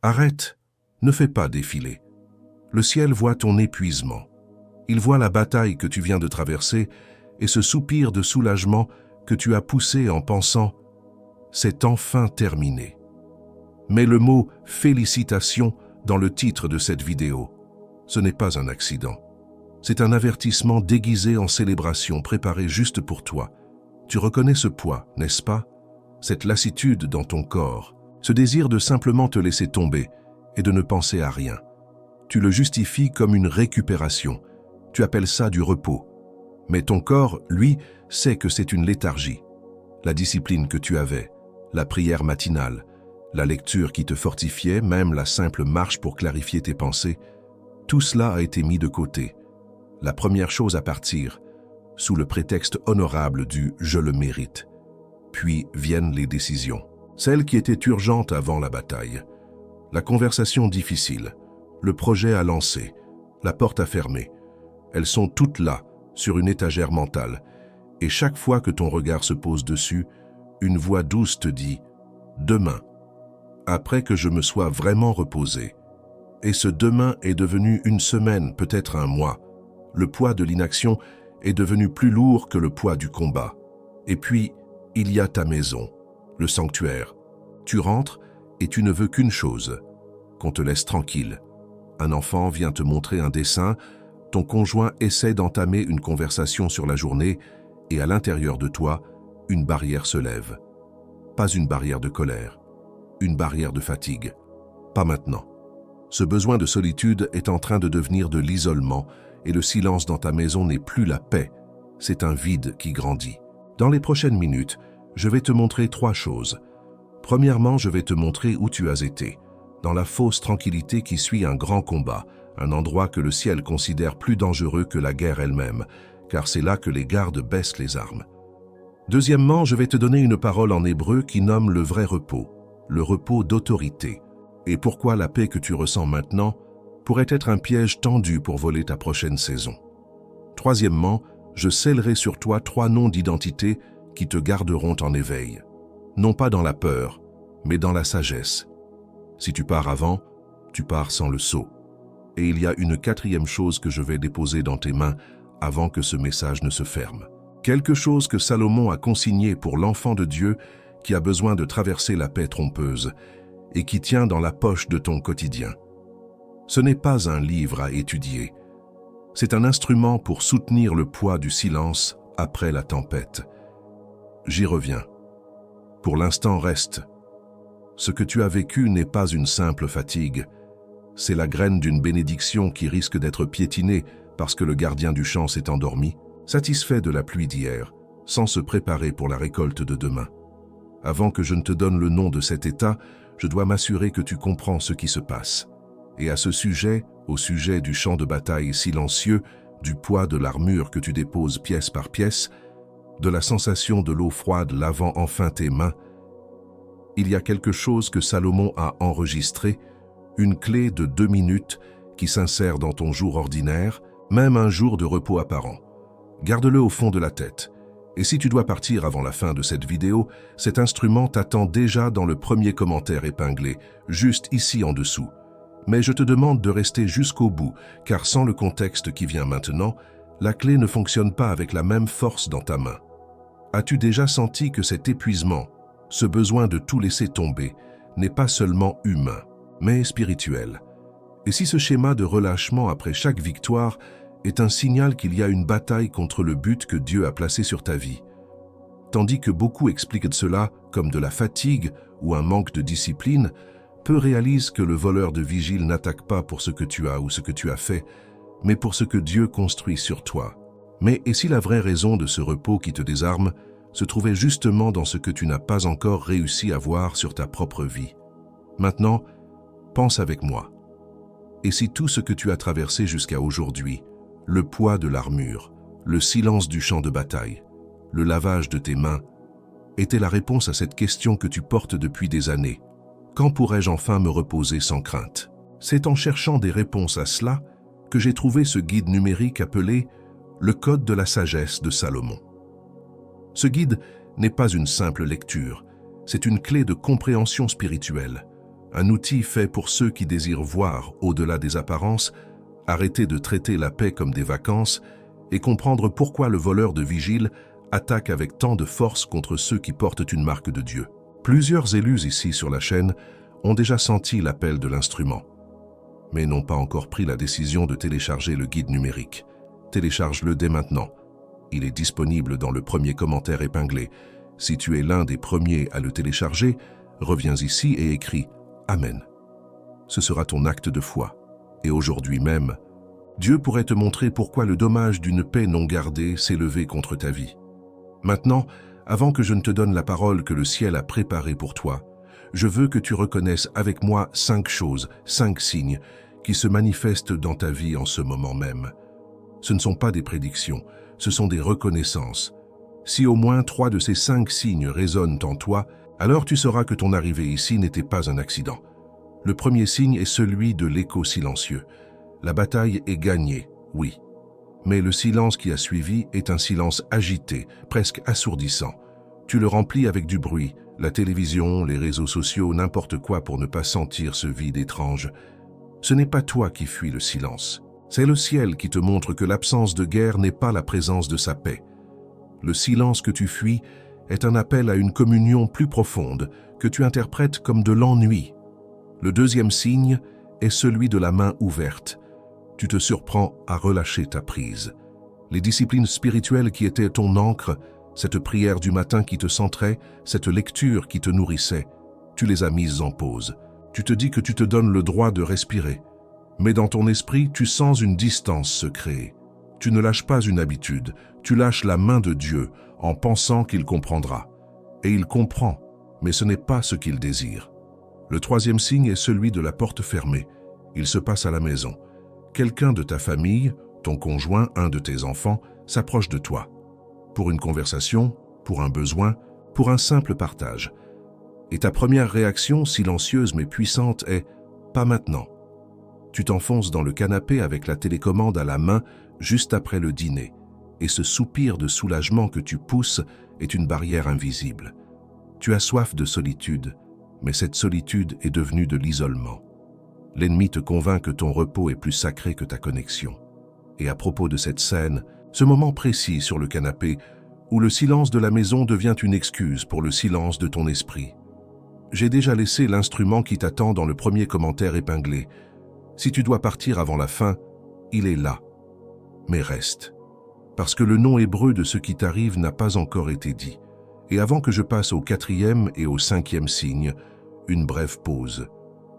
Arrête, ne fais pas défiler. Le ciel voit ton épuisement. Il voit la bataille que tu viens de traverser et ce soupir de soulagement que tu as poussé en pensant « c'est enfin terminé ». Mets le mot « félicitations » dans le titre de cette vidéo. Ce n'est pas un accident. C'est un avertissement déguisé en célébration préparé juste pour toi. Tu reconnais ce poids, n'est-ce pas? Cette lassitude dans ton corps, ce désir de simplement te laisser tomber et de ne penser à rien. Tu le justifies comme une récupération. Tu appelles ça du repos. Mais ton corps, lui, sait que c'est une léthargie. La discipline que tu avais, la prière matinale, la lecture qui te fortifiait, même la simple marche pour clarifier tes pensées, tout cela a été mis de côté. La première chose à partir, sous le prétexte honorable du « je le mérite ». Puis viennent les décisions. Celles qui étaient urgentes avant la bataille. La conversation difficile, le projet à lancer, la porte à fermer. Elles sont toutes là, sur une étagère mentale. Et chaque fois que ton regard se pose dessus, une voix douce te dit « demain ». Après que je me sois vraiment reposé. Et ce demain est devenu une semaine, peut-être un mois. Le poids de l'inaction est devenu plus lourd que le poids du combat. Et puis, il y a ta maison, le sanctuaire. Tu rentres et tu ne veux qu'une chose, qu'on te laisse tranquille. Un enfant vient te montrer un dessin, ton conjoint essaie d'entamer une conversation sur la journée et à l'intérieur de toi, une barrière se lève. Pas une barrière de colère, une barrière de fatigue. Pas maintenant. Ce besoin de solitude est en train de devenir de l'isolement et le silence dans ta maison n'est plus la paix, c'est un vide qui grandit. Dans les prochaines minutes, je vais te montrer 3 choses. Premièrement, je vais te montrer où tu as été, dans la fausse tranquillité qui suit un grand combat, un endroit que le ciel considère plus dangereux que la guerre elle-même, car c'est là que les gardes baissent les armes. Deuxièmement, je vais te donner une parole en hébreu qui nomme le vrai repos, le repos d'autorité, et pourquoi la paix que tu ressens maintenant pourrait être un piège tendu pour voler ta prochaine saison. Troisièmement, je scellerai sur toi 3 noms d'identité qui te garderont en éveil. Non pas dans la peur, mais dans la sagesse. Si tu pars avant, tu pars sans le sceau. Et il y a une 4e chose que je vais déposer dans tes mains avant que ce message ne se ferme. Quelque chose que Salomon a consigné pour l'enfant de Dieu qui a besoin de traverser la paix trompeuse et qui tient dans la poche de ton quotidien. Ce n'est pas un livre à étudier. C'est un instrument pour soutenir le poids du silence après la tempête. J'y reviens. Pour l'instant, reste. Ce que tu as vécu n'est pas une simple fatigue. C'est la graine d'une bénédiction qui risque d'être piétinée parce que le gardien du champ s'est endormi, satisfait de la pluie d'hier, sans se préparer pour la récolte de demain. Avant que je ne te donne le nom de cet état, je dois m'assurer que tu comprends ce qui se passe. Et à ce sujet, au sujet du champ de bataille silencieux, du poids de l'armure que tu déposes pièce par pièce, de la sensation de l'eau froide lavant enfin tes mains, il y a quelque chose que Salomon a enregistré, une clé de 2 minutes qui s'insère dans ton jour ordinaire, même un jour de repos apparent. Garde-le au fond de la tête. Et si tu dois partir avant la fin de cette vidéo, cet instrument t'attend déjà dans le premier commentaire épinglé, juste ici en dessous. Mais je te demande de rester jusqu'au bout, car sans le contexte qui vient maintenant, la clé ne fonctionne pas avec la même force dans ta main. As-tu déjà senti que cet épuisement, ce besoin de tout laisser tomber, n'est pas seulement humain, mais spirituel? Et si ce schéma de relâchement après chaque victoire est un signal qu'il y a une bataille contre le but que Dieu a placé sur ta vie, tandis que beaucoup expliquent cela comme de la fatigue ou un manque de discipline, peu réalisent que le voleur de vigile n'attaque pas pour ce que tu as ou ce que tu as fait, mais pour ce que Dieu construit sur toi. Mais et si la vraie raison de ce repos qui te désarme se trouvait justement dans ce que tu n'as pas encore réussi à voir sur ta propre vie? Maintenant, pense avec moi. Et si tout ce que tu as traversé jusqu'à aujourd'hui, le poids de l'armure, le silence du champ de bataille, le lavage de tes mains, était la réponse à cette question que tu portes depuis des années? Quand pourrais-je enfin me reposer sans crainte? C'est en cherchant des réponses à cela que j'ai trouvé ce guide numérique appelé « Le Code de la sagesse de Salomon ». Ce guide n'est pas une simple lecture, c'est une clé de compréhension spirituelle, un outil fait pour ceux qui désirent voir au-delà des apparences, arrêter de traiter la paix comme des vacances et comprendre pourquoi le voleur de vigile attaque avec tant de force contre ceux qui portent une marque de Dieu. Plusieurs élus ici sur la chaîne ont déjà senti l'appel de l'instrument, mais n'ont pas encore pris la décision de télécharger le guide numérique. Télécharge-le dès maintenant. Il est disponible dans le premier commentaire épinglé. Si tu es l'un des premiers à le télécharger, reviens ici et écris « Amen ». Ce sera ton acte de foi. Et aujourd'hui même, Dieu pourrait te montrer pourquoi le dommage d'une paix non gardée s'est levé contre ta vie. Maintenant, avant que je ne te donne la parole que le ciel a préparée pour toi, je veux que tu reconnaisses avec moi 5 choses, 5 signes qui se manifestent dans ta vie en ce moment même. Ce ne sont pas des prédictions, ce sont des reconnaissances. Si au moins 3 de ces 5 signes résonnent en toi, alors tu sauras que ton arrivée ici n'était pas un accident. Le premier signe est celui de l'écho silencieux. La bataille est gagnée, oui. Mais le silence qui a suivi est un silence agité, presque assourdissant. Tu le remplis avec du bruit, la télévision, les réseaux sociaux, n'importe quoi pour ne pas sentir ce vide étrange. Ce n'est pas toi qui fuis le silence. C'est le ciel qui te montre que l'absence de guerre n'est pas la présence de sa paix. Le silence que tu fuis est un appel à une communion plus profonde que tu interprètes comme de l'ennui. Le deuxième signe est celui de la main ouverte. Tu te surprends à relâcher ta prise. Les disciplines spirituelles qui étaient ton encre, cette prière du matin qui te centrait, cette lecture qui te nourrissait, tu les as mises en pause. Tu te dis que tu te donnes le droit de respirer. Mais dans ton esprit, tu sens une distance se créer. Tu ne lâches pas une habitude, tu lâches la main de Dieu en pensant qu'il comprendra. Et il comprend, mais ce n'est pas ce qu'il désire. Le troisième signe est celui de la porte fermée. Il se passe à la maison. Quelqu'un de ta famille, ton conjoint, un de tes enfants, s'approche de toi. Pour une conversation, pour un besoin, pour un simple partage. Et ta première réaction, silencieuse mais puissante, est « pas maintenant ». Tu t'enfonces dans le canapé avec la télécommande à la main juste après le dîner. Et ce soupir de soulagement que tu pousses est une barrière invisible. Tu as soif de solitude, mais cette solitude est devenue de l'isolement. L'ennemi te convainc que ton repos est plus sacré que ta connexion. Et à propos de cette scène, ce moment précis sur le canapé, où le silence de la maison devient une excuse pour le silence de ton esprit. J'ai déjà laissé l'instrument qui t'attend dans le premier commentaire épinglé. Si tu dois partir avant la fin, il est là. Mais reste. Parce que le nom hébreu de ce qui t'arrive n'a pas encore été dit. Et avant que je passe au 4e et au 5e signe, une brève pause.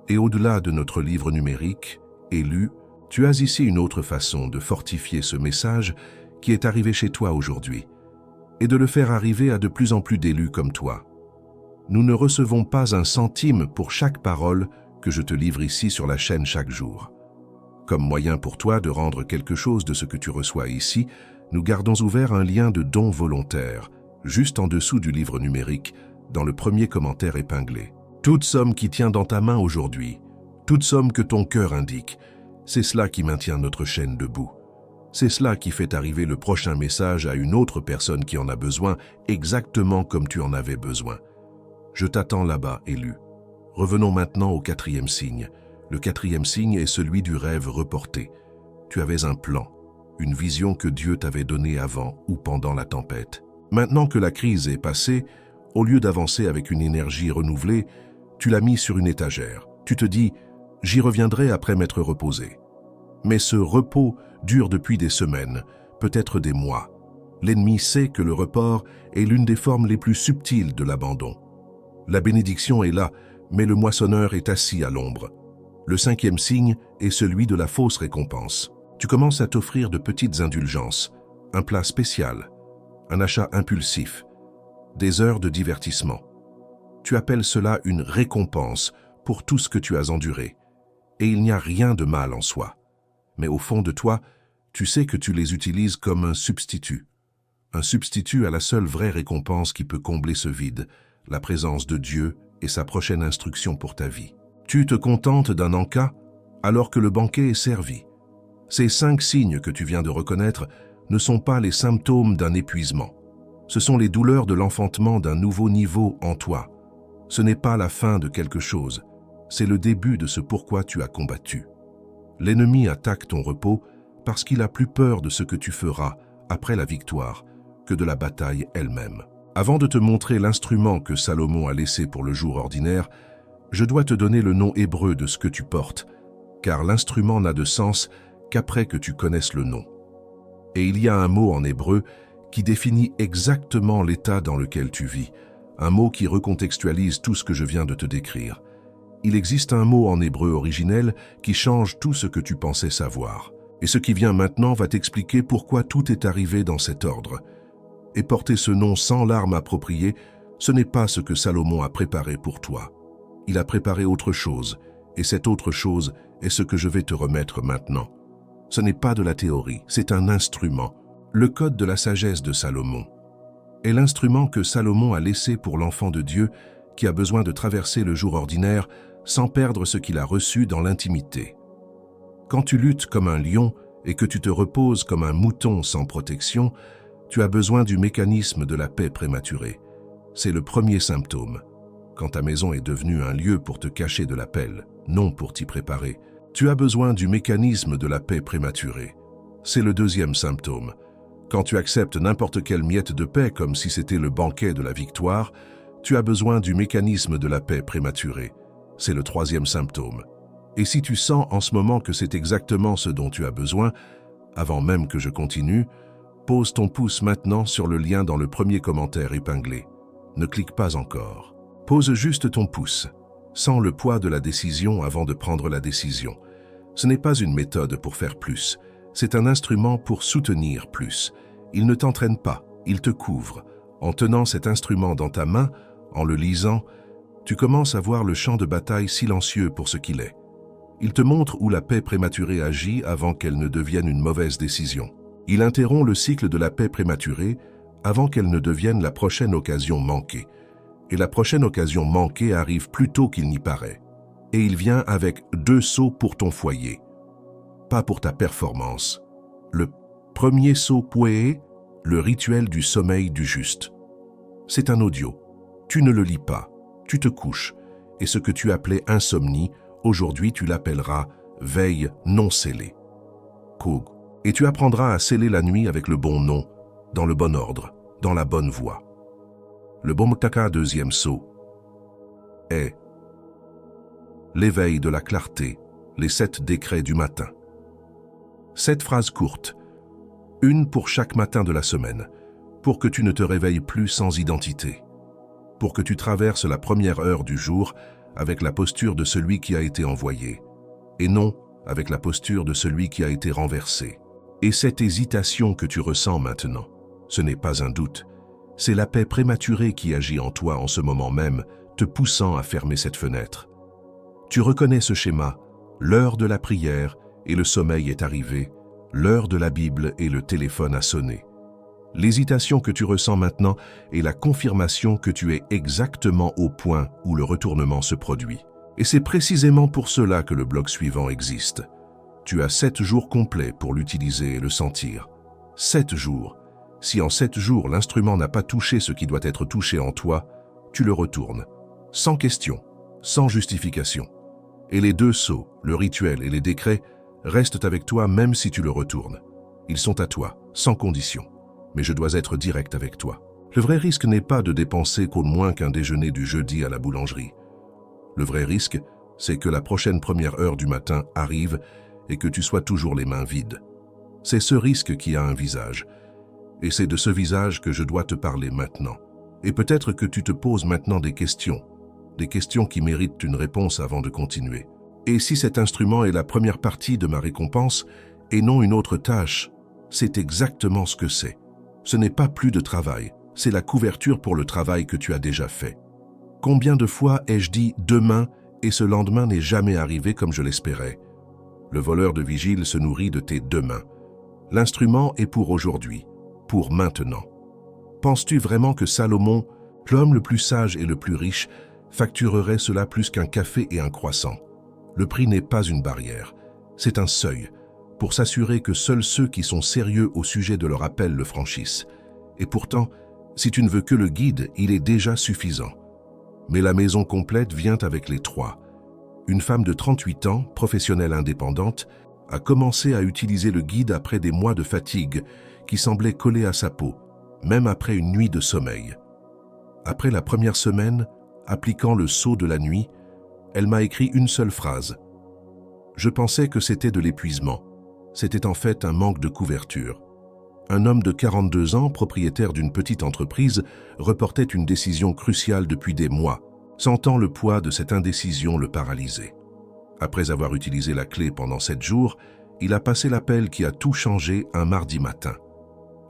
Et au-delà de notre livre numérique, élu, tu as ici une autre façon de fortifier ce message qui est arrivé chez toi aujourd'hui, et de le faire arriver à de plus en plus d'élus comme toi. Nous ne recevons pas un centime pour chaque parole que je te livre ici sur la chaîne chaque jour. Comme moyen pour toi de rendre quelque chose de ce que tu reçois ici, nous gardons ouvert un lien de don volontaire, juste en dessous du livre numérique, dans le premier commentaire épinglé. Toute somme qui tient dans ta main aujourd'hui, toute somme que ton cœur indique, c'est cela qui maintient notre chaîne debout. C'est cela qui fait arriver le prochain message à une autre personne qui en a besoin, exactement comme tu en avais besoin. Je t'attends là-bas, élu. Revenons maintenant au 4e signe. Le 4e signe est celui du rêve reporté. Tu avais un plan, une vision que Dieu t'avait donnée avant ou pendant la tempête. Maintenant que la crise est passée, au lieu d'avancer avec une énergie renouvelée, tu l'as mis sur une étagère. Tu te dis « j'y reviendrai après m'être reposé ». Mais ce repos dure depuis des semaines, peut-être des mois. L'ennemi sait que le report est l'une des formes les plus subtiles de l'abandon. La bénédiction est là, mais le moissonneur est assis à l'ombre. Le 5e signe est celui de la fausse récompense. Tu commences à t'offrir de petites indulgences, un plat spécial, un achat impulsif, des heures de divertissement. Tu appelles cela une récompense pour tout ce que tu as enduré. Et il n'y a rien de mal en soi. Mais au fond de toi, tu sais que tu les utilises comme un substitut. Un substitut à la seule vraie récompense qui peut combler ce vide, la présence de Dieu et sa prochaine instruction pour ta vie. Tu te contentes d'un encas alors que le banquet est servi. Ces 5 signes que tu viens de reconnaître ne sont pas les symptômes d'un épuisement. Ce sont les douleurs de l'enfantement d'un nouveau niveau en toi. Ce n'est pas la fin de quelque chose, c'est le début de ce pourquoi tu as combattu. L'ennemi attaque ton repos parce qu'il a plus peur de ce que tu feras après la victoire que de la bataille elle-même. Avant de te montrer l'instrument que Salomon a laissé pour le jour ordinaire, je dois te donner le nom hébreu de ce que tu portes, car l'instrument n'a de sens qu'après que tu connaisses le nom. Et il y a un mot en hébreu qui définit exactement l'état dans lequel tu vis, un mot qui recontextualise tout ce que je viens de te décrire. Il existe un mot en hébreu originel qui change tout ce que tu pensais savoir. Et ce qui vient maintenant va t'expliquer pourquoi tout est arrivé dans cet ordre. Et porter ce nom sans l'arme appropriée, ce n'est pas ce que Salomon a préparé pour toi. Il a préparé autre chose, et cette autre chose est ce que je vais te remettre maintenant. Ce n'est pas de la théorie, c'est un instrument, le code de la sagesse de Salomon. Et l'instrument que Salomon a laissé pour l'enfant de Dieu qui a besoin de traverser le jour ordinaire sans perdre ce qu'il a reçu dans l'intimité. Quand tu luttes comme un lion et que tu te reposes comme un mouton sans protection, tu as besoin du mécanisme de la paix prématurée. C'est le premier symptôme. Quand ta maison est devenue un lieu pour te cacher de l'appel, non pour t'y préparer, tu as besoin du mécanisme de la paix prématurée. C'est le deuxième symptôme. Quand tu acceptes n'importe quelle miette de paix comme si c'était le banquet de la victoire, tu as besoin du mécanisme de la paix prématurée. C'est le troisième symptôme. Et si tu sens en ce moment que c'est exactement ce dont tu as besoin, avant même que je continue, pose ton pouce maintenant sur le lien dans le premier commentaire épinglé. Ne clique pas encore. Pose juste ton pouce. Sens le poids de la décision avant de prendre la décision. Ce n'est pas une méthode pour faire plus. C'est un instrument pour soutenir plus. Il ne t'entraîne pas, il te couvre. En tenant cet instrument dans ta main, en le lisant, tu commences à voir le champ de bataille silencieux pour ce qu'il est. Il te montre où la paix prématurée agit avant qu'elle ne devienne une mauvaise décision. Il interrompt le cycle de la paix prématurée avant qu'elle ne devienne la prochaine occasion manquée. Et la prochaine occasion manquée arrive plus tôt qu'il n'y paraît. Et il vient avec 2 sauts pour ton foyer. Pas pour ta performance. Le premier saut poué, le rituel du sommeil du juste. C'est un audio. Tu ne le lis pas. Tu te couches. Et ce que tu appelais insomnie, aujourd'hui tu l'appelleras veille non scellée. Kog. Et tu apprendras à sceller la nuit avec le bon nom, dans le bon ordre, dans la bonne voie. Le Bomtaka deuxième saut est l'éveil de la clarté, les 7 décrets du matin. 7 phrases courtes, une pour chaque matin de la semaine, pour que tu ne te réveilles plus sans identité, pour que tu traverses la première heure du jour avec la posture de celui qui a été envoyé, et non avec la posture de celui qui a été renversé. Et cette hésitation que tu ressens maintenant, ce n'est pas un doute, c'est la paix prématurée qui agit en toi en ce moment même, te poussant à fermer cette fenêtre. Tu reconnais ce schéma, l'heure de la prière et le sommeil est arrivé, l'heure de la Bible et le téléphone a sonné. L'hésitation que tu ressens maintenant est la confirmation que tu es exactement au point où le retournement se produit. Et c'est précisément pour cela que le bloc suivant existe. Tu as 7 jours complets pour l'utiliser et le sentir. 7 jours. Si en 7 jours l'instrument n'a pas touché ce qui doit être touché en toi, tu le retournes. Sans question, sans justification. Et les 2 sauts, le rituel et les décrets, restent avec toi même si tu le retournes. Ils sont à toi, sans condition. Mais je dois être direct avec toi. Le vrai risque n'est pas de dépenser qu'au moins qu'un déjeuner du jeudi à la boulangerie. Le vrai risque, c'est que la prochaine première heure du matin arrive et que tu sois toujours les mains vides. C'est ce risque qui a un visage. Et c'est de ce visage que je dois te parler maintenant. Et peut-être que tu te poses maintenant des questions qui méritent une réponse avant de continuer. Et si cet instrument est la première partie de ma récompense et non une autre tâche, c'est exactement ce que c'est. Ce n'est pas plus de travail, c'est la couverture pour le travail que tu as déjà fait. Combien de fois ai-je dit « demain » et ce lendemain n'est jamais arrivé comme je l'espérais? Le voleur de vigile se nourrit de tes demain. L'instrument est pour aujourd'hui, pour maintenant. Penses-tu vraiment que Salomon, l'homme le plus sage et le plus riche, facturerait cela plus qu'un café et un croissant? Le prix n'est pas une barrière, c'est un seuil, pour s'assurer que seuls ceux qui sont sérieux au sujet de leur appel le franchissent. Et pourtant, si tu ne veux que le guide, il est déjà suffisant. Mais la maison complète vient avec les 3. une femme de 38 ans, professionnelle indépendante, a commencé à utiliser le guide après des mois de fatigue qui semblaient coller à sa peau, même après une nuit de sommeil. Après la première semaine, appliquant le sceau de la nuit, elle m'a écrit une seule phrase. Je pensais que c'était de l'épuisement. C'était en fait un manque de couverture. Un homme de 42 ans, propriétaire d'une petite entreprise, reportait une décision cruciale depuis des mois, sentant le poids de cette indécision le paralyser. Après avoir utilisé la clé pendant 7 jours, il a passé l'appel qui a tout changé un mardi matin.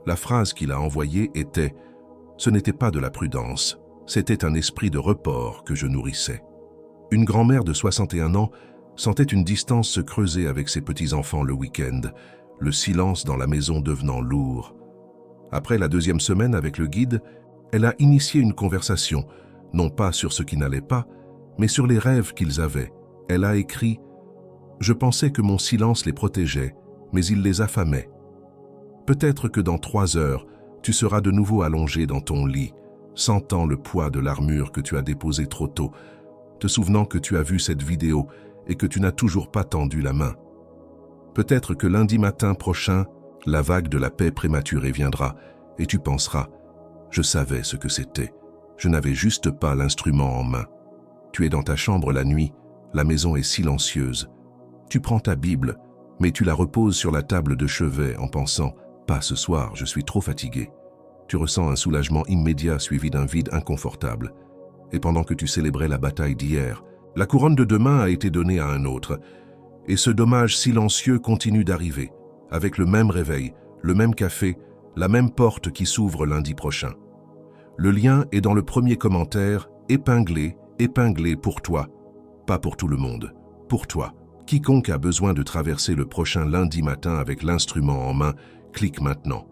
La phrase qu'il a envoyée était « Ce n'était pas de la prudence, c'était un esprit de report que je nourrissais ». Une grand-mère de 61 ans sentait une distance se creuser avec ses petits-enfants le week-end, le silence dans la maison devenant lourd. Après la 2e semaine avec le guide, elle a initié une conversation, non pas sur ce qui n'allait pas, mais sur les rêves qu'ils avaient. Elle a écrit « Je pensais que mon silence les protégeait, mais il les affamait. Peut-être que dans 3 heures, tu seras de nouveau allongé dans ton lit, sentant le poids de l'armure que tu as déposée trop tôt, te souvenant que tu as vu cette vidéo et que tu n'as toujours pas tendu la main. Peut-être que lundi matin prochain, la vague de la paix prématurée viendra et tu penseras « Je savais ce que c'était, je n'avais juste pas l'instrument en main. » Tu es dans ta chambre la nuit, la maison est silencieuse. Tu prends ta Bible, mais tu la reposes sur la table de chevet en pensant « Pas ce soir, je suis trop fatigué. » Tu ressens un soulagement immédiat suivi d'un vide inconfortable. Et pendant que tu célébrais la bataille d'hier, la couronne de demain a été donnée à un autre. Et ce dommage silencieux continue d'arriver, avec le même réveil, le même café, la même porte qui s'ouvre lundi prochain. Le lien est dans le premier commentaire, épinglé pour toi. Pas pour tout le monde, pour toi. Quiconque a besoin de traverser le prochain lundi matin avec l'instrument en main, clique maintenant.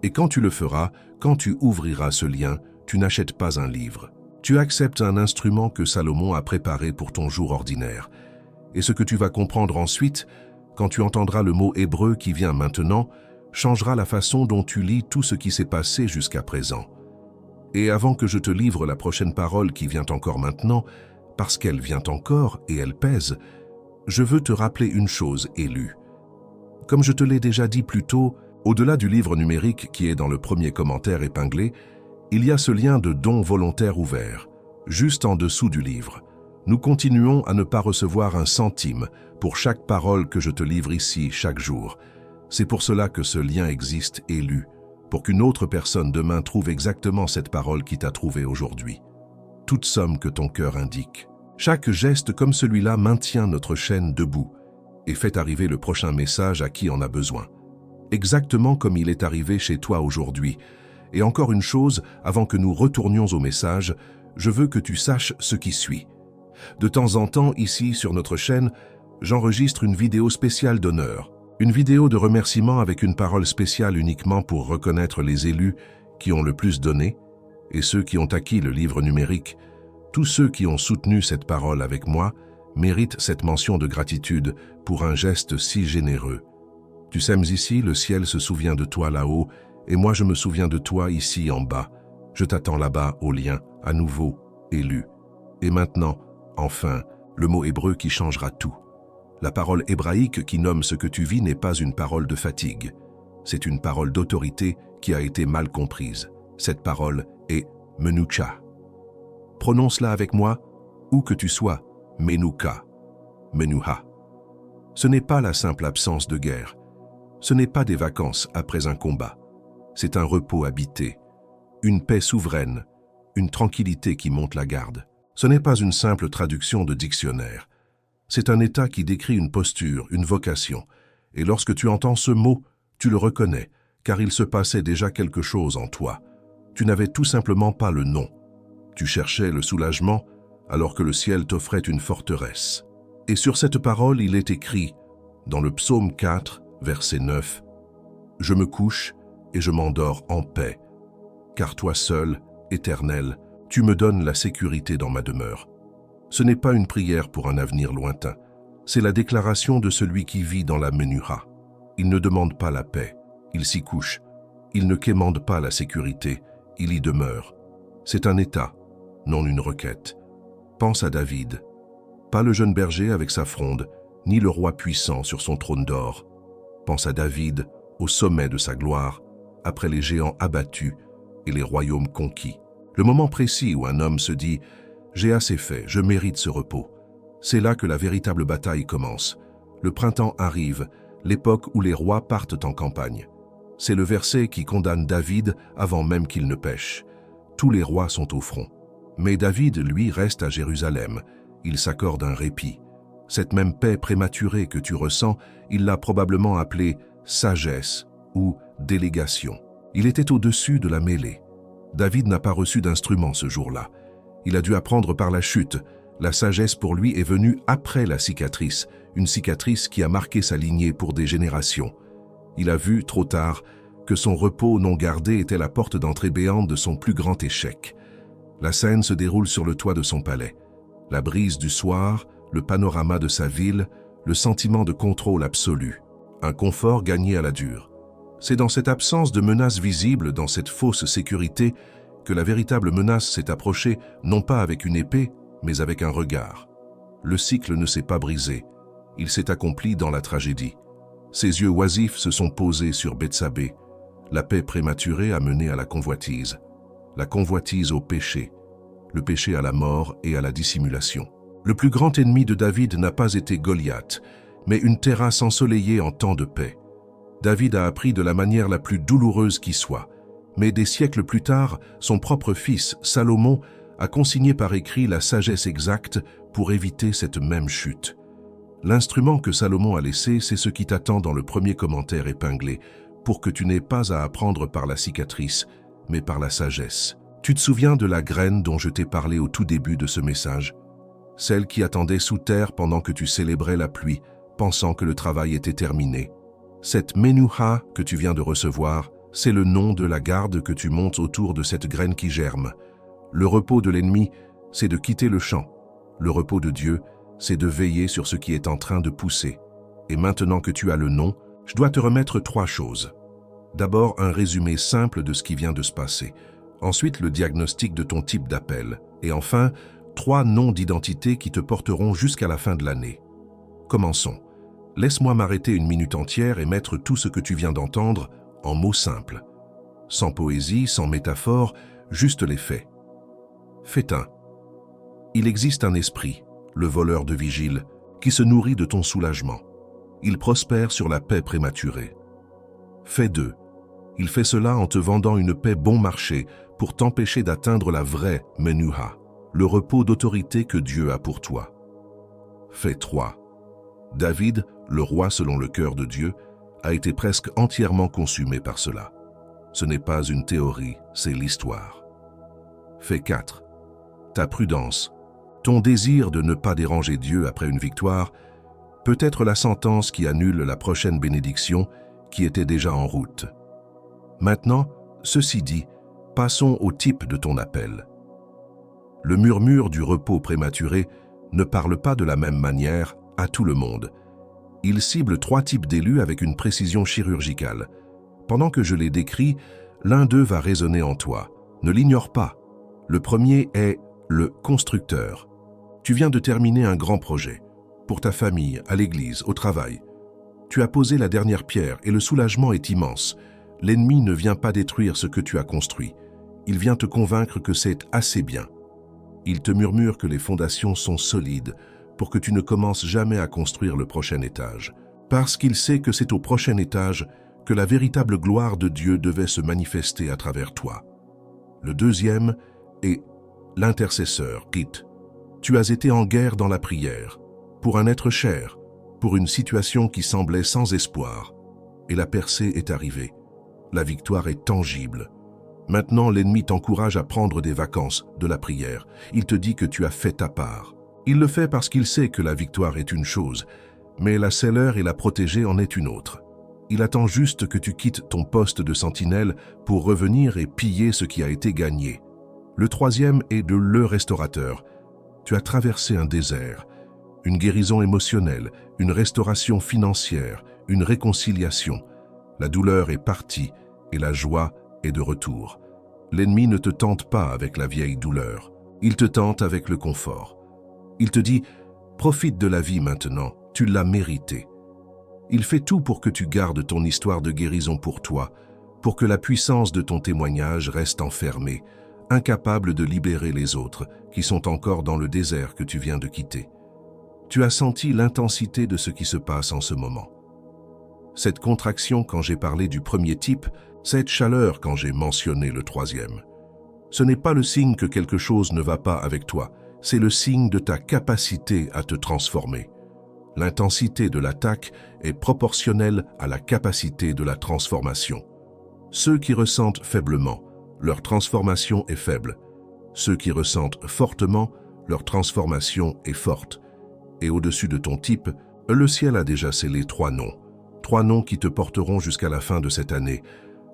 Et quand tu le feras, quand tu ouvriras ce lien, tu n'achètes pas un livre. Tu acceptes un instrument que Salomon a préparé pour ton jour ordinaire. Et ce que tu vas comprendre ensuite, quand tu entendras le mot hébreu qui vient maintenant, changera la façon dont tu lis tout ce qui s'est passé jusqu'à présent. Et avant que je te livre la prochaine parole qui vient encore maintenant, parce qu'elle vient encore et elle pèse, je veux te rappeler une chose, Élu. Comme je te l'ai déjà dit plus tôt, au-delà du livre numérique qui est dans le premier commentaire épinglé, il y a ce lien de don volontaire ouvert, juste en dessous du livre. Nous continuons à ne pas recevoir un centime pour chaque parole que je te livre ici chaque jour. C'est pour cela que ce lien existe, Élu, pour qu'une autre personne demain trouve exactement cette parole qui t'a trouvé aujourd'hui. Toute somme que ton cœur indique. Chaque geste comme celui-là maintient notre chaîne debout et fait arriver le prochain message à qui en a besoin. Exactement comme il est arrivé chez toi aujourd'hui. Et encore une chose, avant que nous retournions au message, je veux que tu saches ce qui suit. De temps en temps, ici, sur notre chaîne, j'enregistre une vidéo spéciale d'honneur. Une vidéo de remerciement avec une parole spéciale uniquement pour reconnaître les élus qui ont le plus donné et ceux qui ont acquis le livre numérique. Tous ceux qui ont soutenu cette parole avec moi méritent cette mention de gratitude pour un geste si généreux. Tu sèmes ici, le ciel se souvient de toi là-haut, et moi je me souviens de toi ici en bas. Je t'attends là-bas au lien, à nouveau, Élu. Et maintenant, enfin, le mot hébreu qui changera tout. La parole hébraïque qui nomme ce que tu vis n'est pas une parole de fatigue. C'est une parole d'autorité qui a été mal comprise. Cette parole est Menoucha. Prononce-la avec moi, où que tu sois, Menouka, Menouha. Ce n'est pas la simple absence de guerre. Ce n'est pas des vacances après un combat. C'est un repos habité, une paix souveraine, une tranquillité qui monte la garde. Ce n'est pas une simple traduction de dictionnaire. C'est un état qui décrit une posture, une vocation. Et lorsque tu entends ce mot, tu le reconnais, car il se passait déjà quelque chose en toi. Tu n'avais tout simplement pas le nom. Tu cherchais le soulagement, alors que le ciel t'offrait une forteresse. Et sur cette parole, il est écrit, dans le psaume 4, verset 9, « Je me couche et je m'endors en paix, car toi seul, Éternel, tu me donnes la sécurité dans ma demeure. » Ce n'est pas une prière pour un avenir lointain, c'est la déclaration de celui qui vit dans la Menuha. Il ne demande pas la paix, il s'y couche. Il ne quémande pas la sécurité, il y demeure. C'est un état, non une requête. Pense à David. Pas le jeune berger avec sa fronde, ni le roi puissant sur son trône d'or. Pense à David, au sommet de sa gloire, après les géants abattus et les royaumes conquis. Le moment précis où un homme se dit « J'ai assez fait, je mérite ce repos », c'est là que la véritable bataille commence. Le printemps arrive, l'époque où les rois partent en campagne. C'est le verset qui condamne David avant même qu'il ne pêche. Tous les rois sont au front. Mais David, lui, reste à Jérusalem. Il s'accorde un répit. Cette même paix prématurée que tu ressens, il l'a probablement appelée sagesse ou délégation. Il était au-dessus de la mêlée. David n'a pas reçu d'instrument ce jour-là. Il a dû apprendre par la chute. La sagesse pour lui est venue après la cicatrice, une cicatrice qui a marqué sa lignée pour des générations. Il a vu, trop tard, que son repos non gardé était la porte d'entrée béante de son plus grand échec. La scène se déroule sur le toit de son palais. La brise du soir, le panorama de sa ville, le sentiment de contrôle absolu. Un confort gagné à la dure. C'est dans cette absence de menace visible, dans cette fausse sécurité, que la véritable menace s'est approchée, non pas avec une épée, mais avec un regard. Le cycle ne s'est pas brisé. Il s'est accompli dans la tragédie. Ses yeux oisifs se sont posés sur Bethsabée. La paix prématurée a mené à la convoitise au péché, le péché à la mort et à la dissimulation. Le plus grand ennemi de David n'a pas été Goliath, mais une terrasse ensoleillée en temps de paix. David a appris de la manière la plus douloureuse qui soit, mais des siècles plus tard, son propre fils, Salomon, a consigné par écrit la sagesse exacte pour éviter cette même chute. L'instrument que Salomon a laissé, c'est ce qui t'attend dans le premier commentaire épinglé, pour que tu n'aies pas à apprendre par la cicatrice, mais par la sagesse. Tu te souviens de la graine dont je t'ai parlé au tout début de ce message? Celle qui attendait sous terre pendant que tu célébrais la pluie, pensant que le travail était terminé. Cette Menouha que tu viens de recevoir, c'est le nom de la garde que tu montes autour de cette graine qui germe. Le repos de l'ennemi, c'est de quitter le champ. Le repos de Dieu, c'est de veiller sur ce qui est en train de pousser. Et maintenant que tu as le nom, je dois te remettre 3 choses. D'abord, un résumé simple de ce qui vient de se passer. Ensuite, le diagnostic de ton type d'appel. Et enfin, 3 noms d'identité qui te porteront jusqu'à la fin de l'année. Commençons. Laisse-moi m'arrêter une minute entière et mettre tout ce que tu viens d'entendre en mots simples. Sans poésie, sans métaphore, juste les faits. Fait 1. Il existe un esprit, le voleur de vigile, qui se nourrit de ton soulagement. Il prospère sur la paix prématurée. Fait 2. Il fait cela en te vendant une paix bon marché pour t'empêcher d'atteindre la vraie Menouha, le repos d'autorité que Dieu a pour toi. Fait 3. David, le roi selon le cœur de Dieu, a été presque entièrement consumé par cela. Ce n'est pas une théorie, c'est l'histoire. Fait 4. Ta prudence, ton désir de ne pas déranger Dieu après une victoire, peut être la sentence qui annule la prochaine bénédiction qui était déjà en route. Maintenant, ceci dit, passons au type de ton appel. Le murmure du repos prématuré ne parle pas de la même manière à tout le monde. Il cible 3 types d'élus avec une précision chirurgicale. Pendant que je les décris, l'un d'eux va résonner en toi. Ne l'ignore pas. Le premier est le constructeur. Tu viens de terminer un grand projet. Pour ta famille, à l'église, au travail. Tu as posé la dernière pierre et le soulagement est immense. L'ennemi ne vient pas détruire ce que tu as construit. Il vient te convaincre que c'est assez bien. Il te murmure que les fondations sont solides pour que tu ne commences jamais à construire le prochain étage. Parce qu'il sait que c'est au prochain étage que la véritable gloire de Dieu devait se manifester à travers toi. Le deuxième est l'intercesseur, Git. Tu as été en guerre dans la prière, pour un être cher, pour une situation qui semblait sans espoir. Et la percée est arrivée. La victoire est tangible. Maintenant, l'ennemi t'encourage à prendre des vacances de la prière. Il te dit que tu as fait ta part. Il le fait parce qu'il sait que la victoire est une chose, mais la sceller et la protéger en est une autre. Il attend juste que tu quittes ton poste de sentinelle pour revenir et piller ce qui a été gagné. Le troisième est de le restaurateur. Tu as traversé un désert, une guérison émotionnelle, une restauration financière, une réconciliation. La douleur est partie et la joie est de retour. L'ennemi ne te tente pas avec la vieille douleur. Il te tente avec le confort. Il te dit, Profite de la vie maintenant, tu l'as méritée. Il fait tout pour que tu gardes ton histoire de guérison pour toi, pour que la puissance de ton témoignage reste enfermée, incapable de libérer les autres qui sont encore dans le désert que tu viens de quitter. Tu as senti l'intensité de ce qui se passe en ce moment. Cette contraction quand j'ai parlé du premier type, cette chaleur quand j'ai mentionné le troisième. Ce n'est pas le signe que quelque chose ne va pas avec toi, c'est le signe de ta capacité à te transformer. L'intensité de l'attaque est proportionnelle à la capacité de la transformation. Ceux qui ressentent faiblement, leur transformation est faible. Ceux qui ressentent fortement, leur transformation est forte. Et au-dessus de ton type, le ciel a déjà scellé 3 noms. 3 noms qui te porteront jusqu'à la fin de cette année,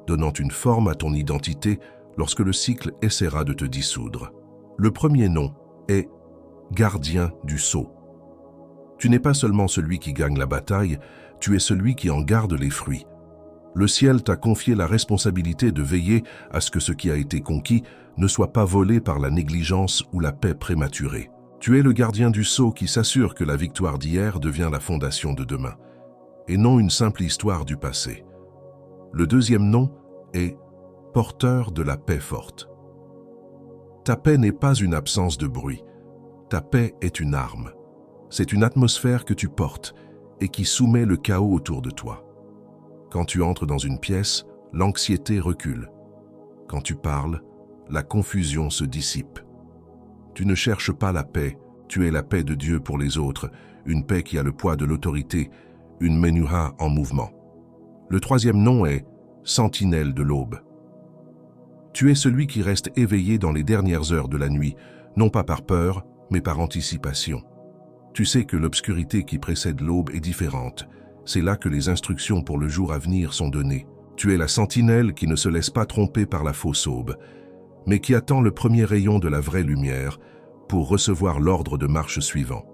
donnant une forme à ton identité lorsque le cycle essaiera de te dissoudre. Le premier nom est gardien du sceau. Tu n'es pas seulement celui qui gagne la bataille, tu es celui qui en garde les fruits. Le ciel t'a confié la responsabilité de veiller à ce que ce qui a été conquis ne soit pas volé par la négligence ou la paix prématurée. Tu es le gardien du sceau qui s'assure que la victoire d'hier devient la fondation de demain, et non une simple histoire du passé. Le deuxième nom est porteur de la paix forte. Ta paix n'est pas une absence de bruit, ta paix est une arme. C'est une atmosphère que tu portes et qui soumet le chaos autour de toi. Quand tu entres dans une pièce, l'anxiété recule. Quand tu parles, la confusion se dissipe. Tu ne cherches pas la paix, tu es la paix de Dieu pour les autres, une paix qui a le poids de l'autorité, une menuha en mouvement. Le troisième nom est sentinelle de l'aube. Tu es celui qui reste éveillé dans les dernières heures de la nuit, non pas par peur, mais par anticipation. Tu sais que l'obscurité qui précède l'aube est différente. C'est là que les instructions pour le jour à venir sont données. Tu es la sentinelle qui ne se laisse pas tromper par la fausse aube, mais qui attend le premier rayon de la vraie lumière pour recevoir l'ordre de marche suivant.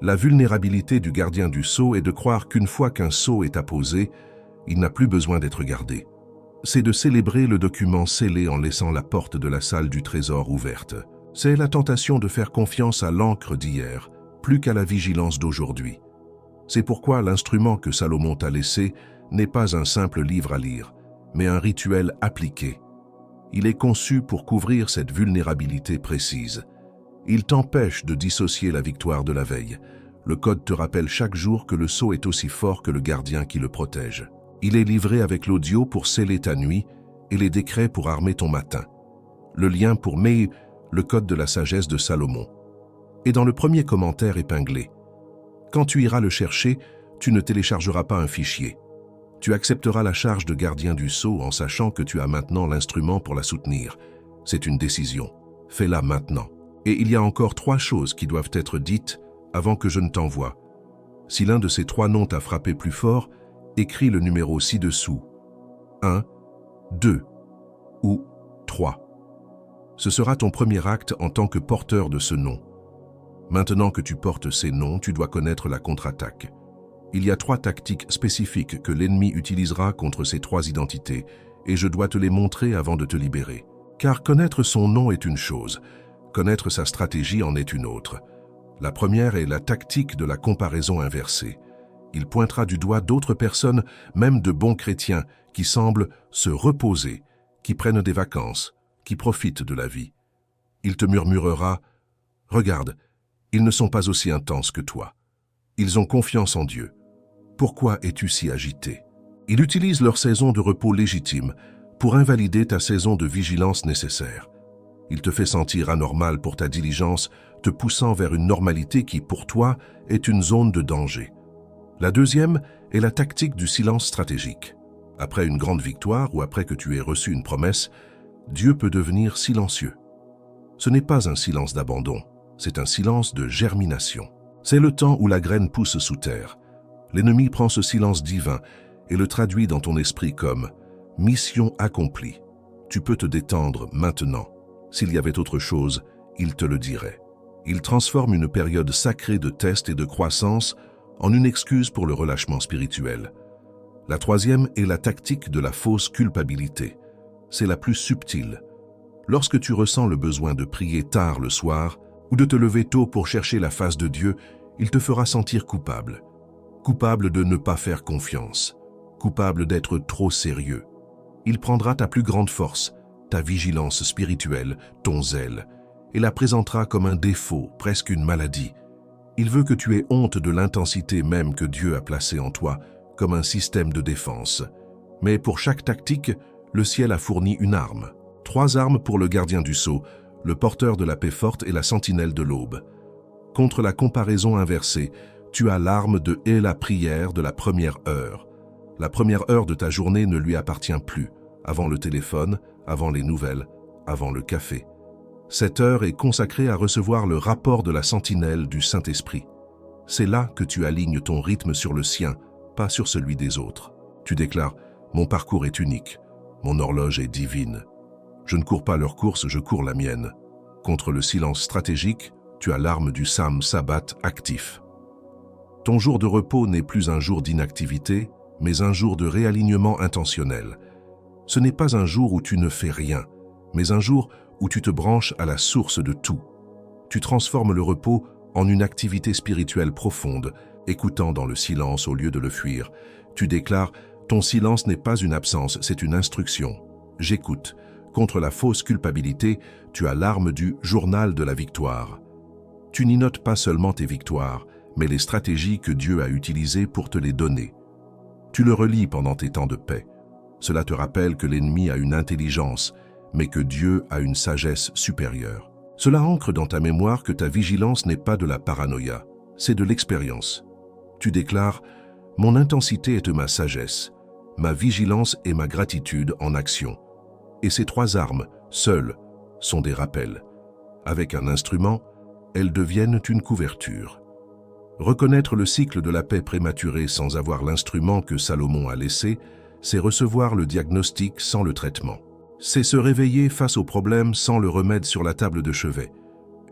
La vulnérabilité du gardien du sceau est de croire qu'une fois qu'un sceau est apposé, il n'a plus besoin d'être gardé. C'est de célébrer le document scellé en laissant la porte de la salle du trésor ouverte. C'est la tentation de faire confiance à l'encre d'hier, plus qu'à la vigilance d'aujourd'hui. C'est pourquoi l'instrument que Salomon t'a laissé n'est pas un simple livre à lire, mais un rituel appliqué. Il est conçu pour couvrir cette vulnérabilité précise. Il t'empêche de dissocier la victoire de la veille. Le code te rappelle chaque jour que le sceau est aussi fort que le gardien qui le protège. Il est livré avec l'audio pour sceller ta nuit et les décrets pour armer ton matin. Le lien pour le code de la sagesse de Salomon. Et dans le premier commentaire épinglé, quand tu iras le chercher, tu ne téléchargeras pas un fichier. Tu accepteras la charge de gardien du sceau en sachant que tu as maintenant l'instrument pour la soutenir. C'est une décision. Fais-la maintenant. Et il y a encore 3 choses qui doivent être dites avant que je ne t'envoie. Si l'un de ces 3 noms t'a frappé plus fort, écris le numéro ci-dessous. 1, 2 ou 3. Ce sera ton premier acte en tant que porteur de ce nom. Maintenant que tu portes ces noms, tu dois connaître la contre-attaque. Il y a 3 tactiques spécifiques que l'ennemi utilisera contre ces 3 identités, et je dois te les montrer avant de te libérer. Car connaître son nom est une chose, connaître sa stratégie en est une autre. La première est la tactique de la comparaison inversée. Il pointera du doigt d'autres personnes, même de bons chrétiens, qui semblent se reposer, qui prennent des vacances, qui profitent de la vie. Il te murmurera « Regarde, ils ne sont pas aussi intenses que toi. Ils ont confiance en Dieu. Pourquoi es-tu si agité ?» Il utilise leur saison de repos légitime pour invalider ta saison de vigilance nécessaire. Il te fait sentir anormal pour ta diligence, te poussant vers une normalité qui, pour toi, est une zone de danger. La deuxième est la tactique du silence stratégique. Après une grande victoire ou après que tu aies reçu une promesse, Dieu peut devenir silencieux. Ce n'est pas un silence d'abandon, c'est un silence de germination. C'est le temps où la graine pousse sous terre. L'ennemi prend ce silence divin et le traduit dans ton esprit comme « mission accomplie ». Tu peux te détendre maintenant. S'il y avait autre chose, il te le dirait. Il transforme une période sacrée de test et de croissance en une excuse pour le relâchement spirituel. La troisième est la tactique de la fausse culpabilité. C'est la plus subtile. Lorsque tu ressens le besoin de prier tard le soir ou de te lever tôt pour chercher la face de Dieu, Il te fera sentir coupable. Coupable de ne pas faire confiance. Coupable d'être trop sérieux. Il prendra ta plus grande force, ta vigilance spirituelle, ton zèle, et la présentera comme un défaut, presque une maladie. Il veut que tu aies honte de l'intensité même que Dieu a placée en toi, comme un système de défense. Mais pour chaque tactique, le ciel a fourni une arme. 3 armes pour le gardien du sceau, le porteur de la paix forte et la sentinelle de l'aube. Contre la comparaison inversée, tu as l'arme de et la prière de la première heure. La première heure de ta journée ne lui appartient plus, avant le téléphone, avant les nouvelles, avant le café. Cette heure est consacrée à recevoir le rapport de la sentinelle du Saint-Esprit. C'est là que tu alignes ton rythme sur le sien, pas sur celui des autres. Tu déclares « Mon parcours est unique, mon horloge est divine. Je ne cours pas leur course, je cours la mienne. » Contre le silence stratégique, tu as l'arme du Psaume Sabbat actif. Ton jour de repos n'est plus un jour d'inactivité, mais un jour de réalignement intentionnel. Ce n'est pas un jour où tu ne fais rien, mais un jour où tu te branches à la source de tout. Tu transformes le repos en une activité spirituelle profonde, écoutant dans le silence au lieu de le fuir. Tu déclares « Ton silence n'est pas une absence, c'est une instruction. J'écoute. » Contre la fausse culpabilité, tu as l'arme du journal de la victoire. Tu n'y notes pas seulement tes victoires, mais les stratégies que Dieu a utilisées pour te les donner. Tu le relis pendant tes temps de paix. Cela te rappelle que l'ennemi a une intelligence, mais que Dieu a une sagesse supérieure. Cela ancre dans ta mémoire que ta vigilance n'est pas de la paranoïa, c'est de l'expérience. Tu déclares « Mon intensité est ma sagesse, ma vigilance et ma gratitude en action. » Et ces 3 armes, seules, sont des rappels. Avec un instrument, elles deviennent une couverture. Reconnaître le cycle de la paix prématurée sans avoir l'instrument que Salomon a laissé, c'est recevoir le diagnostic sans le traitement. C'est se réveiller face au problème sans le remède sur la table de chevet.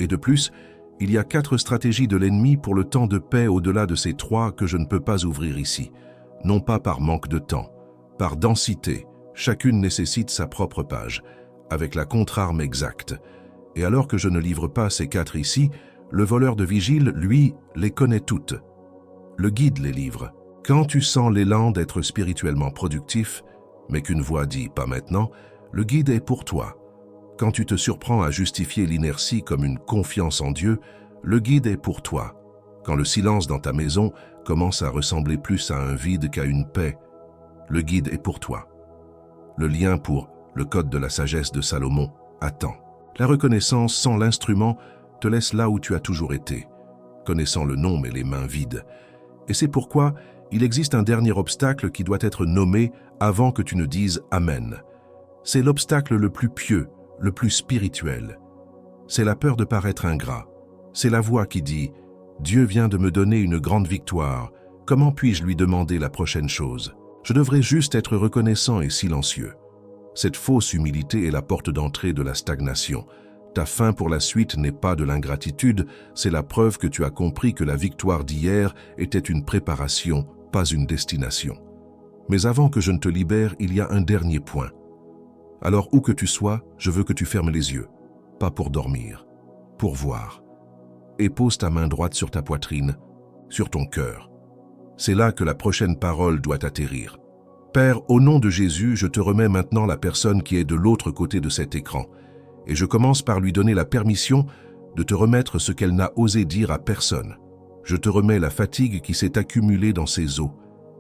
Et de plus, il y a 4 stratégies de l'ennemi pour le temps de paix au-delà de ces 3 que je ne peux pas ouvrir ici. Non pas par manque de temps, par densité. Chacune nécessite sa propre page, avec la contre-arme exacte. Et alors que je ne livre pas ces 4 ici, le voleur de vigile, lui, les connaît toutes. Le guide les livre. Quand tu sens l'élan d'être spirituellement productif, mais qu'une voix dit « pas maintenant », le guide est pour toi. Quand tu te surprends à justifier l'inertie comme une confiance en Dieu, le guide est pour toi. Quand le silence dans ta maison commence à ressembler plus à un vide qu'à une paix, le guide est pour toi. Le lien pour le code de la sagesse de Salomon attend. La reconnaissance sans l'instrument te laisse là où tu as toujours été, connaissant le nom mais les mains vides. Et c'est pourquoi il existe un dernier obstacle qui doit être nommé avant que tu ne dises « Amen ». C'est l'obstacle le plus pieux, le plus spirituel. C'est la peur de paraître ingrat. C'est la voix qui dit « Dieu vient de me donner une grande victoire. Comment puis-je lui demander la prochaine chose ? Je devrais juste être reconnaissant et silencieux. » Cette fausse humilité est la porte d'entrée de la stagnation. Ta faim pour la suite n'est pas de l'ingratitude, c'est la preuve que tu as compris que la victoire d'hier était une préparation, pas une destination. Mais avant que je ne te libère, il y a un dernier point. Alors où que tu sois, je veux que tu fermes les yeux, pas pour dormir, pour voir. Et pose ta main droite sur ta poitrine, sur ton cœur. C'est là que la prochaine parole doit atterrir. Père, au nom de Jésus, je te remets maintenant la personne qui est de l'autre côté de cet écran, et je commence par lui donner la permission de te remettre ce qu'elle n'a osé dire à personne. Je te remets la fatigue qui s'est accumulée dans ses os,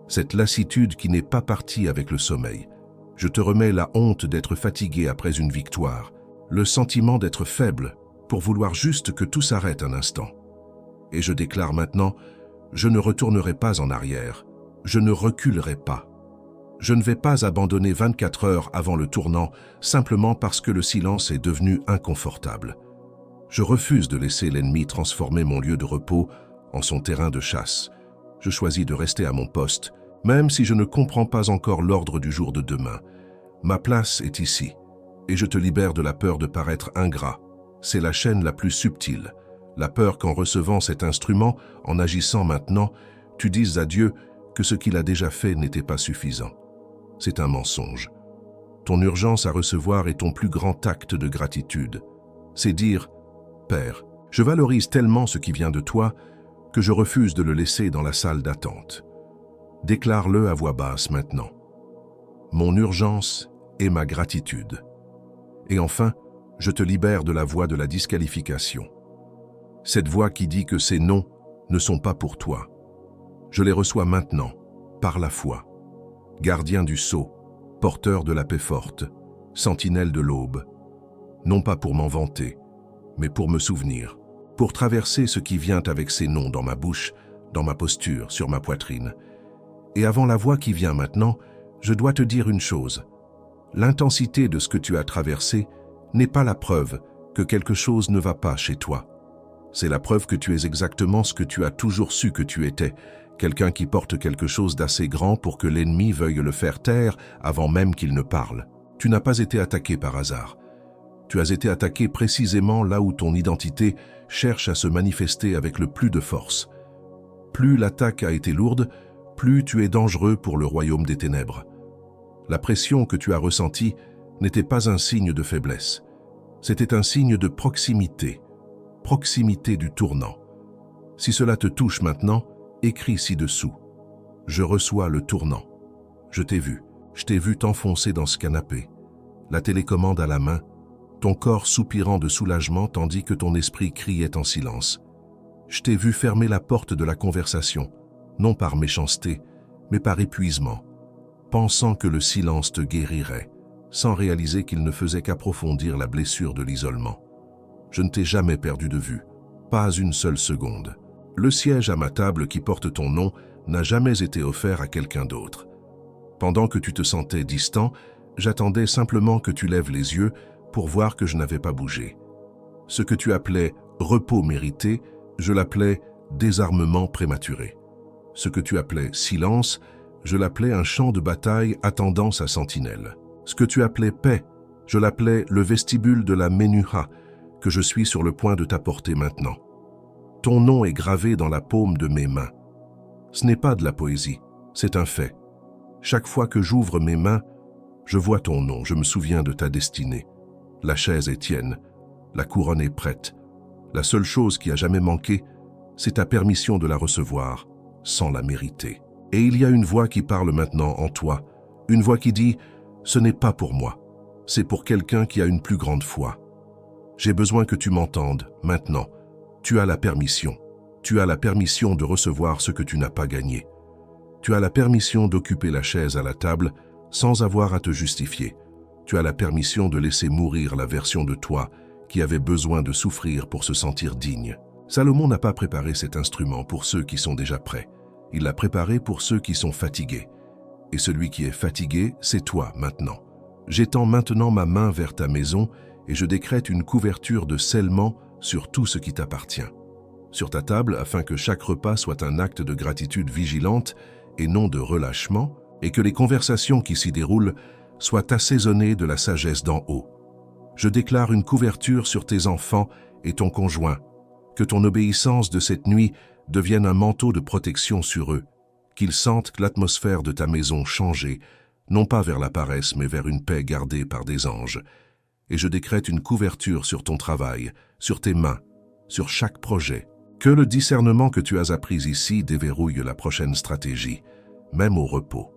cette lassitude qui n'est pas partie avec le sommeil. Je te remets la honte d'être fatigué après une victoire, le sentiment d'être faible pour vouloir juste que tout s'arrête un instant. Et je déclare maintenant, je ne retournerai pas en arrière, je ne reculerai pas. Je ne vais pas abandonner 24 heures avant le tournant simplement parce que le silence est devenu inconfortable. Je refuse de laisser l'ennemi transformer mon lieu de repos en son terrain de chasse. Je choisis de rester à mon poste, même si je ne comprends pas encore l'ordre du jour de demain. Ma place est ici, et je te libère de la peur de paraître ingrat. C'est la chaîne la plus subtile. La peur qu'en recevant cet instrument, en agissant maintenant, tu dises à Dieu que ce qu'il a déjà fait n'était pas suffisant. C'est un mensonge. Ton urgence à recevoir est ton plus grand acte de gratitude. C'est dire « Père, je valorise tellement ce qui vient de toi que je refuse de le laisser dans la salle d'attente. Déclare-le à voix basse maintenant. Mon urgence est ma gratitude. Et enfin, je te libère de la voix de la disqualification. Cette voix qui dit que ces noms ne sont pas pour toi. Je les reçois maintenant, par la foi. Gardien du sceau, porteur de la paix forte, sentinelle de l'aube. Non pas pour m'en vanter, mais pour me souvenir, pour traverser ce qui vient avec ces noms dans ma bouche, dans ma posture, sur ma poitrine. Et avant la voix qui vient maintenant, je dois te dire une chose. L'intensité de ce que tu as traversé n'est pas la preuve que quelque chose ne va pas chez toi. C'est la preuve que tu es exactement ce que tu as toujours su que tu étais, quelqu'un qui porte quelque chose d'assez grand pour que l'ennemi veuille le faire taire avant même qu'il ne parle. Tu n'as pas été attaqué par hasard. Tu as été attaqué précisément là où ton identité cherche à se manifester avec le plus de force. Plus l'attaque a été lourde, plus tu es dangereux pour le royaume des ténèbres. La pression que tu as ressentie n'était pas un signe de faiblesse. C'était un signe de proximité du tournant. Si cela te touche maintenant, écris ci-dessous. Je reçois le tournant. Je t'ai vu t'enfoncer dans ce canapé, la télécommande à la main, ton corps soupirant de soulagement tandis que ton esprit criait en silence. Je t'ai vu fermer la porte de la conversation, non par méchanceté, mais par épuisement, pensant que le silence te guérirait, sans réaliser qu'il ne faisait qu'approfondir la blessure de l'isolement. Je ne t'ai jamais perdu de vue, pas une seule seconde. Le siège à ma table qui porte ton nom n'a jamais été offert à quelqu'un d'autre. Pendant que tu te sentais distant, j'attendais simplement que tu lèves les yeux pour voir que je n'avais pas bougé. Ce que tu appelais repos mérité, je l'appelais désarmement prématuré. Ce que tu appelais silence, je l'appelais un champ de bataille attendant sa sentinelle. Ce que tu appelais paix, je l'appelais le vestibule de la Menuha, que je suis sur le point de t'apporter maintenant. Ton nom est gravé dans la paume de mes mains. Ce n'est pas de la poésie, c'est un fait. Chaque fois que j'ouvre mes mains, je vois ton nom, je me souviens de ta destinée. La chaise est tienne, la couronne est prête. La seule chose qui a jamais manqué, c'est ta permission de la recevoir, sans la mériter. Et il y a une voix qui parle maintenant en toi, une voix qui dit « Ce n'est pas pour moi, c'est pour quelqu'un qui a une plus grande foi. » J'ai besoin que tu m'entendes, maintenant. Tu as la permission. Tu as la permission de recevoir ce que tu n'as pas gagné. Tu as la permission d'occuper la chaise à la table sans avoir à te justifier. Tu as la permission de laisser mourir la version de toi qui avait besoin de souffrir pour se sentir digne. Salomon n'a pas préparé cet instrument pour ceux qui sont déjà prêts. Il l'a préparé pour ceux qui sont fatigués. Et celui qui est fatigué, c'est toi maintenant. J'étends maintenant ma main vers ta maison et je décrète une couverture de scellement sur tout ce qui t'appartient. Sur ta table, afin que chaque repas soit un acte de gratitude vigilante et non de relâchement, et que les conversations qui s'y déroulent soient assaisonnées de la sagesse d'en haut. Je déclare une couverture sur tes enfants et ton conjoint, que ton obéissance de cette nuit devienne un manteau de protection sur eux, qu'ils sentent l'atmosphère de ta maison changer, non pas vers la paresse, mais vers une paix gardée par des anges. Et je décrète une couverture sur ton travail, sur tes mains, sur chaque projet. Que le discernement que tu as appris ici déverrouille la prochaine stratégie, même au repos.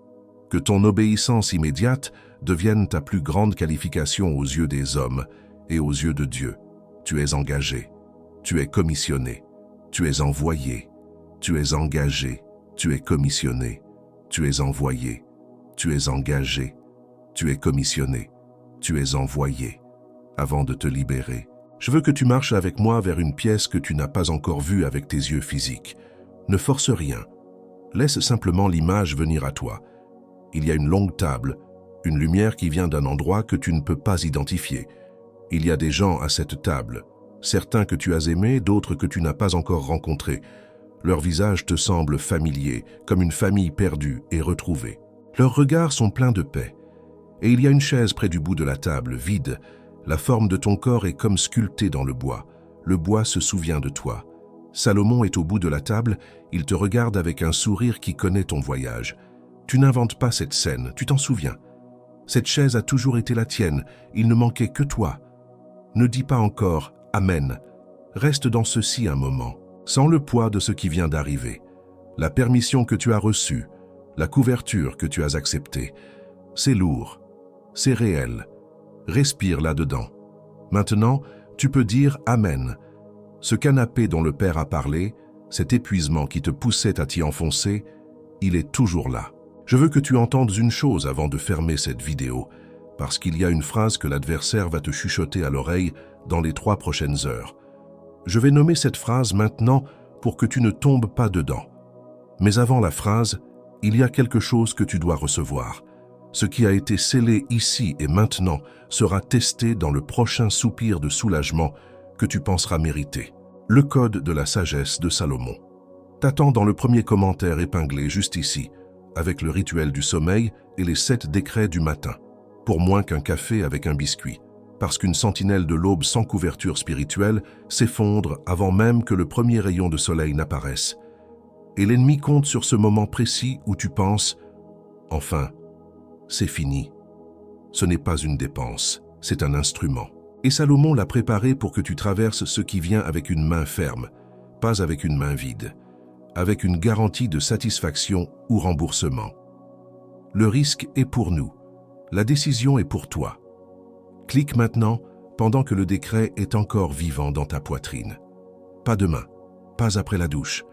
Que ton obéissance immédiate devienne ta plus grande qualification aux yeux des hommes et aux yeux de Dieu. Tu es engagé, tu es commissionné, tu es envoyé, tu es engagé, tu es commissionné, tu es envoyé, tu es engagé, tu es commissionné, tu es envoyé. Avant de te libérer, je veux que tu marches avec moi vers une pièce que tu n'as pas encore vue avec tes yeux physiques. Ne force rien. Laisse simplement l'image venir à toi. Il y a une longue table, une lumière qui vient d'un endroit que tu ne peux pas identifier. Il y a des gens à cette table, certains que tu as aimés, d'autres que tu n'as pas encore rencontrés. Leurs visages te semblent familiers, comme une famille perdue et retrouvée. Leurs regards sont pleins de paix. Et il y a une chaise près du bout de la table, vide. La forme de ton corps est comme sculptée dans le bois. Le bois se souvient de toi. Salomon est au bout de la table, il te regarde avec un sourire qui connaît ton voyage. Tu n'inventes pas cette scène, tu t'en souviens. Cette chaise a toujours été la tienne, il ne manquait que toi. Ne dis pas encore « Amen ». Reste dans ceci un moment. sans le poids de ce qui vient d'arriver, la permission que tu as reçue, la couverture que tu as acceptée. C'est lourd, c'est réel. Respire là-dedans. Maintenant, tu peux dire Amen. Ce canapé dont le Père a parlé, cet épuisement qui te poussait à t'y enfoncer, il est toujours là. Je veux que tu entendes une chose avant de fermer cette vidéo, parce qu'il y a une phrase que l'adversaire va te chuchoter à l'oreille dans les 3 prochaines heures. Je vais nommer cette phrase maintenant pour que tu ne tombes pas dedans. Mais avant la phrase, il y a quelque chose que tu dois recevoir. Ce qui a été scellé ici et maintenant sera testé dans le prochain soupir de soulagement que tu penseras mériter. Le code de la sagesse de Salomon. T'attends dans le premier commentaire épinglé juste ici, avec le rituel du sommeil et les 7 décrets du matin, pour moins qu'un café avec un biscuit, parce qu'une sentinelle de l'aube sans couverture spirituelle s'effondre avant même que le premier rayon de soleil n'apparaisse. Et l'ennemi compte sur ce moment précis où tu penses « Enfin, c'est fini ». Ce n'est pas une dépense, c'est un instrument. Et Salomon l'a préparé pour que tu traverses ce qui vient avec une main ferme, pas avec une main vide, avec une garantie de satisfaction ou remboursement. Le risque est pour nous, la décision est pour toi. Clique maintenant pendant que le décret est encore vivant dans ta poitrine. Pas demain, pas après la douche,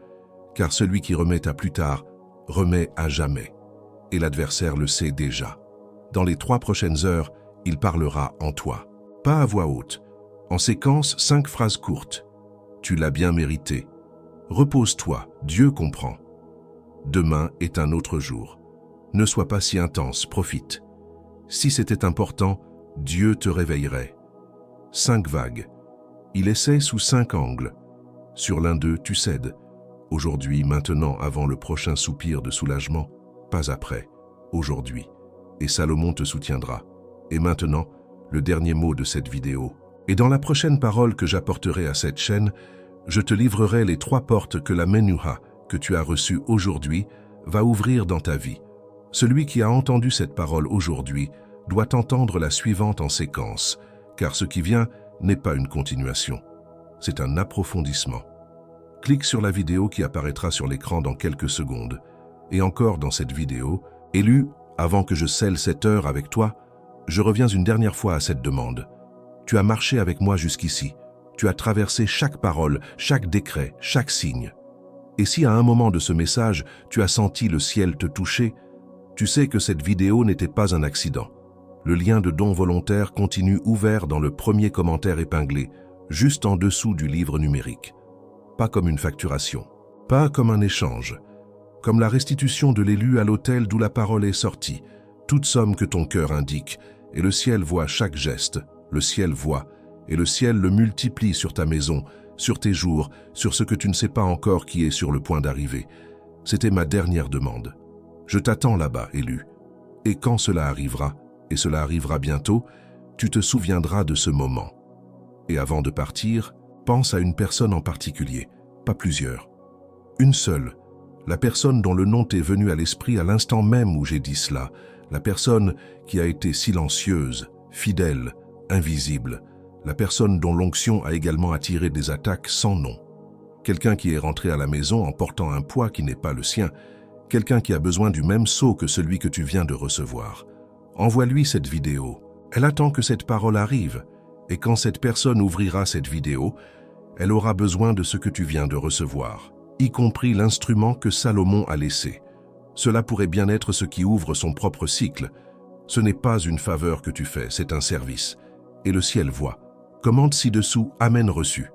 car celui qui remet à plus tard remet à jamais. Et l'adversaire le sait déjà. Dans les 3 prochaines heures, il parlera en toi. Pas à voix haute. En séquence, 5 phrases courtes. Tu l'as bien mérité. Repose-toi, Dieu comprend. Demain est un autre jour. Ne sois pas si intense, profite. Si c'était important, Dieu te réveillerait. 5 vagues. Il essaie sous 5 angles. Sur l'un d'eux, tu cèdes. Aujourd'hui, maintenant, avant le prochain soupir de soulagement, pas après, aujourd'hui. Et Salomon te soutiendra. Et maintenant, le dernier mot de cette vidéo. Et dans la prochaine parole que j'apporterai à cette chaîne, je te livrerai les 3 portes que la Menuha, que tu as reçue aujourd'hui, va ouvrir dans ta vie. Celui qui a entendu cette parole aujourd'hui doit entendre la suivante en séquence, car ce qui vient n'est pas une continuation, c'est un approfondissement. Clique sur la vidéo qui apparaîtra sur l'écran dans quelques secondes. Et encore dans cette vidéo, élu, avant que je scelle cette heure avec toi, je reviens une dernière fois à cette demande. Tu as marché avec moi jusqu'ici. Tu as traversé chaque parole, chaque décret, chaque signe. Et si à un moment de ce message, tu as senti le ciel te toucher, tu sais que cette vidéo n'était pas un accident. Le lien de don volontaire continue ouvert dans le premier commentaire épinglé, juste en dessous du livre numérique. Pas comme une facturation, pas comme un échange, comme la restitution de l'élu à l'autel d'où la parole est sortie, toute somme que ton cœur indique, et le ciel voit chaque geste, le ciel voit, et le ciel le multiplie sur ta maison, sur tes jours, sur ce que tu ne sais pas encore qui est sur le point d'arriver. C'était ma dernière demande. Je t'attends là-bas, élu. Et quand cela arrivera, et cela arrivera bientôt, tu te souviendras de ce moment. Et avant de partir, pense à une personne en particulier, pas plusieurs. Une seule, la personne dont le nom t'est venu à l'esprit à l'instant même où j'ai dit cela, la personne qui a été silencieuse, fidèle, invisible, la personne dont l'onction a également attiré des attaques sans nom. Quelqu'un qui est rentré à la maison en portant un poids qui n'est pas le sien, quelqu'un qui a besoin du même sceau que celui que tu viens de recevoir. Envoie-lui cette vidéo. Elle attend que cette parole arrive, et quand cette personne ouvrira cette vidéo, elle aura besoin de ce que tu viens de recevoir, y compris l'instrument que Salomon a laissé. Cela pourrait bien être ce qui ouvre son propre cycle. Ce n'est pas une faveur que tu fais, c'est un service. Et le ciel voit. Commente ci-dessous « Amen reçu »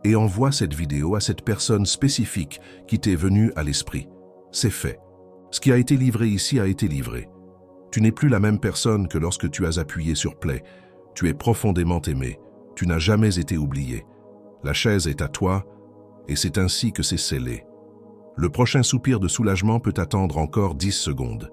et envoie cette vidéo à cette personne spécifique qui t'est venue à l'esprit. C'est fait. Ce qui a été livré ici a été livré. Tu n'es plus la même personne que lorsque tu as appuyé sur play. Tu es profondément aimé. Tu n'as jamais été oublié. La chaise est à toi et c'est ainsi que c'est scellé. Le prochain soupir de soulagement peut attendre encore 10 secondes.